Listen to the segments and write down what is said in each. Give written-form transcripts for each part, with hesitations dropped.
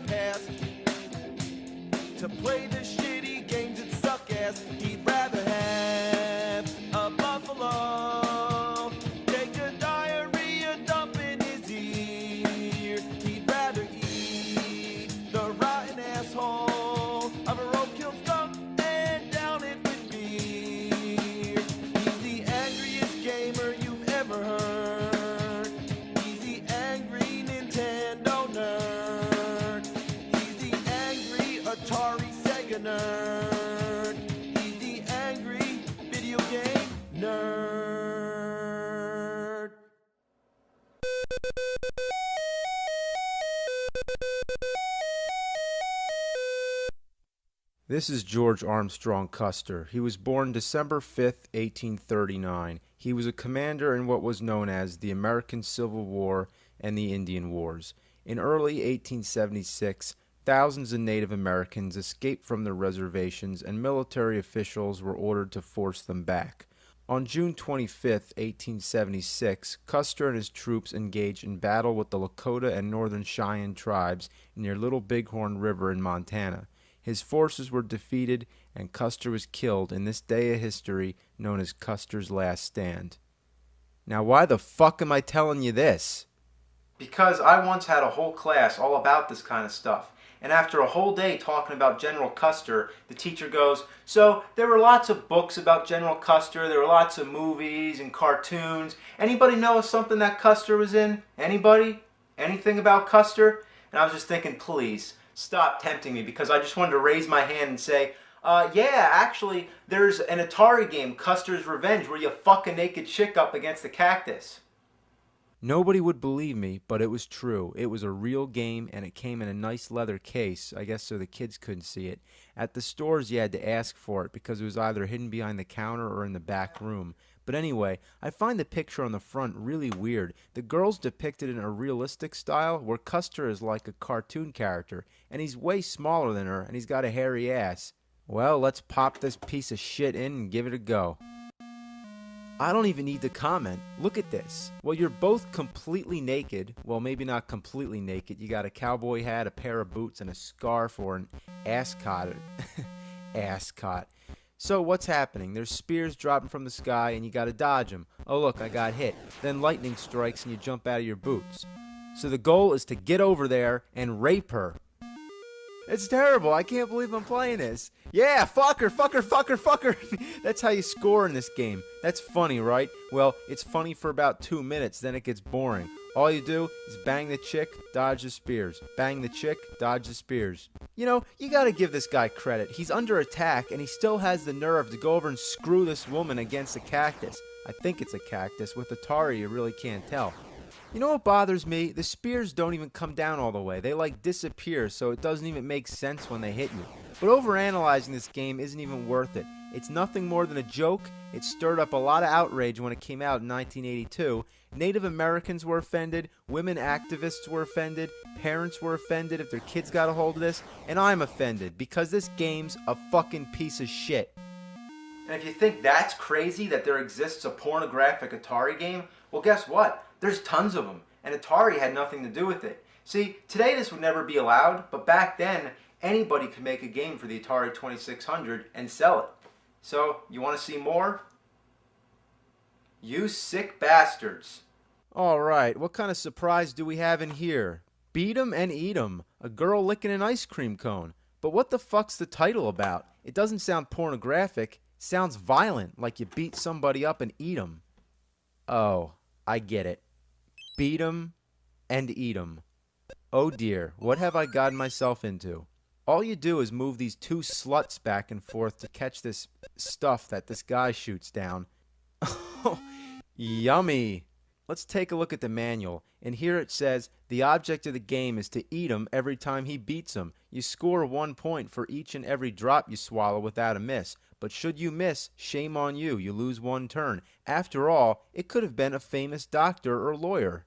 past to play the shitty games that suck ass. He'd rather have a buffalo take a diarrhea dump in his ear. He'd rather eat the rotten asshole of a roadkill skunk and down it with beer. He's the angriest gamer you've ever heard. He's the angry Nintendo nerd. He's the angry Atari Sega nerd. He's the angry video game nerd. This is George Armstrong Custer. He was born December 5th, 1839. He was a commander in what was known as the American Civil War and the Indian Wars. In early 1876, thousands of Native Americans escaped from their reservations and military officials were ordered to force them back. On June 25th, 1876, Custer and his troops engaged in battle with the Lakota and Northern Cheyenne tribes near Little Bighorn River in Montana. His forces were defeated, and Custer was killed in this day of history known as Custer's Last Stand. Now, why the fuck am I telling you this? Because I once had a whole class all about this kind of stuff. And after a whole day talking about General Custer, the teacher goes, so there were lots of books about General Custer, there were lots of movies and cartoons. Anybody know something that Custer was in? Anybody? Anything about Custer? And I was just thinking, please, stop tempting me, because I just wanted to raise my hand and say, yeah, actually, there's an Atari game, Custer's Revenge, where you fuck a naked chick up against a cactus. Nobody would believe me, but it was true. It was a real game, and it came in a nice leather case, I guess so the kids couldn't see it. At the stores, you had to ask for it, because it was either hidden behind the counter or in the back room. But anyway, I find the picture on the front really weird. The girl's depicted in a realistic style, where Custer is like a cartoon character, and he's way smaller than her, and he's got a hairy ass. Well, let's pop this piece of shit in and give it a go. I don't even need to comment. Look at this. Well, you're both completely naked. Well, maybe not completely naked. You got a cowboy hat, a pair of boots, and a scarf or an ascot. Ascot. So what's happening? There's spears dropping from the sky and you gotta dodge them. Oh look, I got hit. Then lightning strikes and you jump out of your boots. So the goal is to get over there and rape her. It's terrible. I can't believe I'm playing this. Yeah, fuck her, fuck her, fuck her, fuck her. That's how you score in this game. That's funny, right? Well, it's funny for about 2 minutes, then it gets boring. All you do is bang the chick, dodge the spears. Bang the chick, dodge the spears. You know, you gotta give this guy credit. He's under attack, and he still has the nerve to go over and screw this woman against a cactus. I think it's a cactus. With Atari, you really can't tell. You know what bothers me? The spears don't even come down all the way. They like disappear, so it doesn't even make sense when they hit you. But overanalyzing this game isn't even worth it. It's nothing more than a joke. It stirred up a lot of outrage when it came out in 1982. Native Americans were offended, women activists were offended, parents were offended if their kids got a hold of this, and I'm offended because this game's a fucking piece of shit. And if you think that's crazy that there exists a pornographic Atari game, well guess what? There's tons of them, and Atari had nothing to do with it. See, today this would never be allowed, but back then, anybody could make a game for the Atari 2600 and sell it. So, you want to see more? You sick bastards. Alright, what kind of surprise do we have in here? Beat 'em and eat 'em. A girl licking an ice cream cone. But what the fuck's the title about? It doesn't sound pornographic. It sounds violent, like you beat somebody up and eat 'em. Oh, I get it. Beat 'em and eat 'em. Oh dear, what have I gotten myself into? All you do is move these two sluts back and forth to catch this stuff that this guy shoots down. Oh, yummy. Let's take a look at the manual. And here it says, the object of the game is to eat him every time he beats him. You score 1 point for each and every drop you swallow without a miss. But should you miss, shame on you. You lose 1 turn. After all, it could have been a famous doctor or lawyer.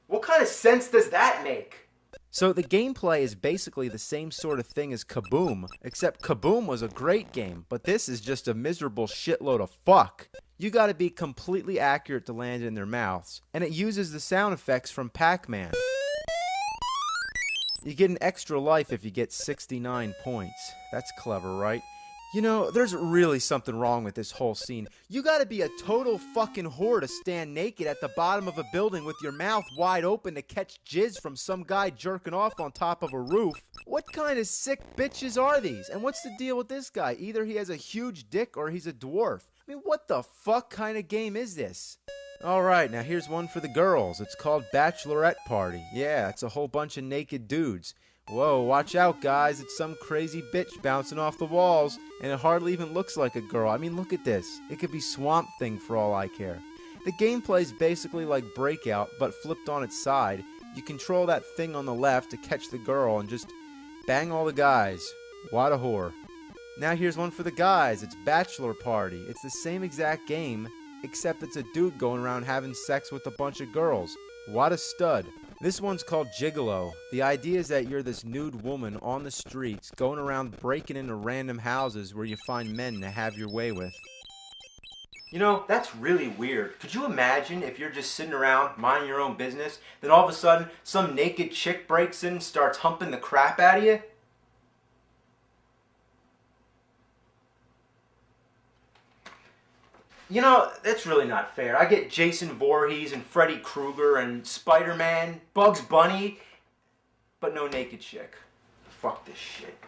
What kind of sense does that make? So the gameplay is basically the same sort of thing as Kaboom, except Kaboom was a great game, but this is just a miserable shitload of fuck. You gotta be completely accurate to land in their mouths, and it uses the sound effects from Pac-Man. You get an extra life if you get 69 points. That's clever, right? You know, there's really something wrong with this whole scene. You gotta be a total fucking whore to stand naked at the bottom of a building with your mouth wide open to catch jizz from some guy jerking off on top of a roof. What kind of sick bitches are these? And what's the deal with this guy? Either he has a huge dick or he's a dwarf. I mean, what the fuck kind of game is this? Alright, now here's one for the girls. It's called Bachelorette Party. Yeah, it's a whole bunch of naked dudes. Whoa, watch out, guys. It's some crazy bitch bouncing off the walls, and it hardly even looks like a girl. I mean, look at this. It could be Swamp Thing for all I care. The gameplay is basically like Breakout, but flipped on its side. You control that thing on the left to catch the girl and just bang all the guys. What a whore. Now here's one for the guys. It's Bachelor Party. It's the same exact game, except it's a dude going around having sex with a bunch of girls. What a stud. This one's called Gigolo. The idea is that you're this nude woman on the streets going around breaking into random houses where you find men to have your way with. You know, that's really weird. Could you imagine if you're just sitting around minding your own business, then all of a sudden some naked chick breaks in and starts humping the crap out of you? You know, that's really not fair. I get Jason Voorhees and Freddy Krueger and Spider-Man, Bugs Bunny, but no naked chick. Fuck this shit.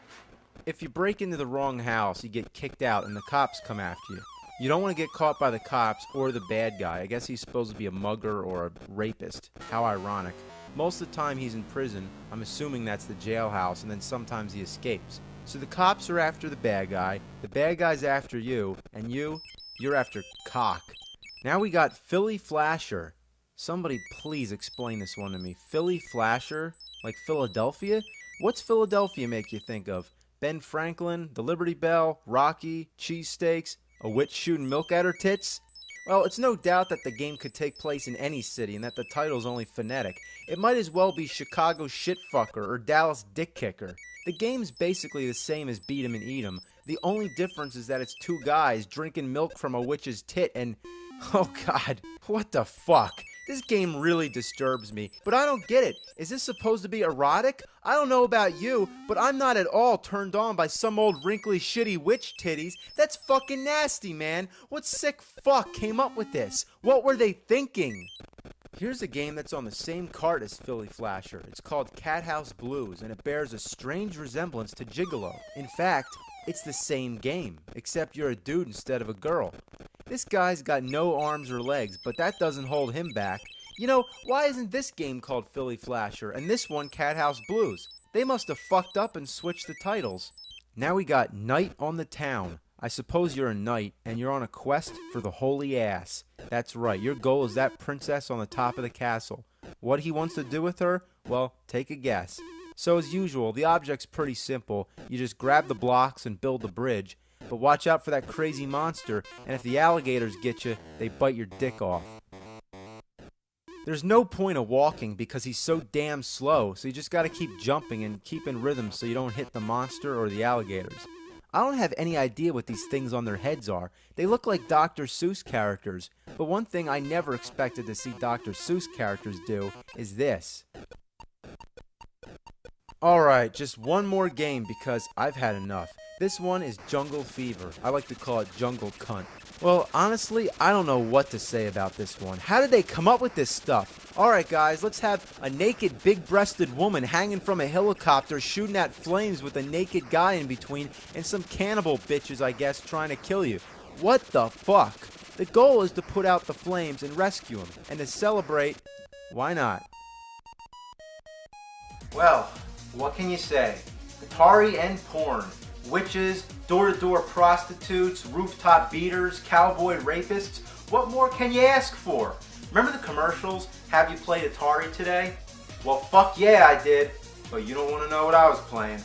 If you break into the wrong house, you get kicked out and the cops come after you. You don't want to get caught by the cops or the bad guy. I guess he's supposed to be a mugger or a rapist. How ironic. Most of the time he's in prison. I'm assuming that's the jailhouse, and then sometimes he escapes. So the cops are after the bad guy's after you, and you're after cock. Now we got Philly Flasher. Somebody please explain this one to me. Philly Flasher? Like Philadelphia? What's Philadelphia make you think of? Ben Franklin, the Liberty Bell, Rocky, cheesesteaks, a witch shooting milk at her tits? Well, it's no doubt that the game could take place in any city and that the title's only phonetic. It might as well be Chicago Shitfucker or Dallas Dick Kicker. The game's basically the same as Beat 'em and Eat 'em. The only difference is that it's two guys drinking milk from a witch's tit and... oh god, what the fuck? This game really disturbs me, but I don't get it. Is this supposed to be erotic? I don't know about you, but I'm not at all turned on by some old wrinkly shitty witch titties. That's fucking nasty, man. What sick fuck came up with this? What were they thinking? Here's a game that's on the same cart as Philly Flasher. It's called Cat House Blues, and it bears a strange resemblance to Gigolo. In fact, it's the same game, except you're a dude instead of a girl. This guy's got no arms or legs, but that doesn't hold him back. You know, why isn't this game called Philly Flasher, and this one Cat House Blues? They must have fucked up and switched the titles. Now we got Night on the Town. I suppose you're a knight, and you're on a quest for the holy ass. That's right, your goal is that princess on the top of the castle. What he wants to do with her? Well, take a guess. So as usual, the object's pretty simple. You just grab the blocks and build the bridge. But watch out for that crazy monster, and if the alligators get you, they bite your dick off. There's no point of walking because he's so damn slow, so you just gotta keep jumping and keep in rhythm so you don't hit the monster or the alligators. I don't have any idea what these things on their heads are. They look like Dr. Seuss characters, but one thing I never expected to see Dr. Seuss characters do is this. Alright, just one more game because I've had enough. This one is Jungle Fever. I like to call it Jungle Cunt. Well, honestly, I don't know what to say about this one. How did they come up with this stuff? Alright guys, let's have a naked, big-breasted woman hanging from a helicopter shooting at flames with a naked guy in between and some cannibal bitches, I guess, trying to kill you. What the fuck? The goal is to put out the flames and rescue them, and to celebrate, why not? Well, what can you say? Atari and porn. Witches, door-to-door prostitutes, rooftop beaters, cowboy rapists. What more can you ask for? Remember the commercials? Have you played Atari today? Well, fuck yeah, I did. But you don't want to know what I was playing.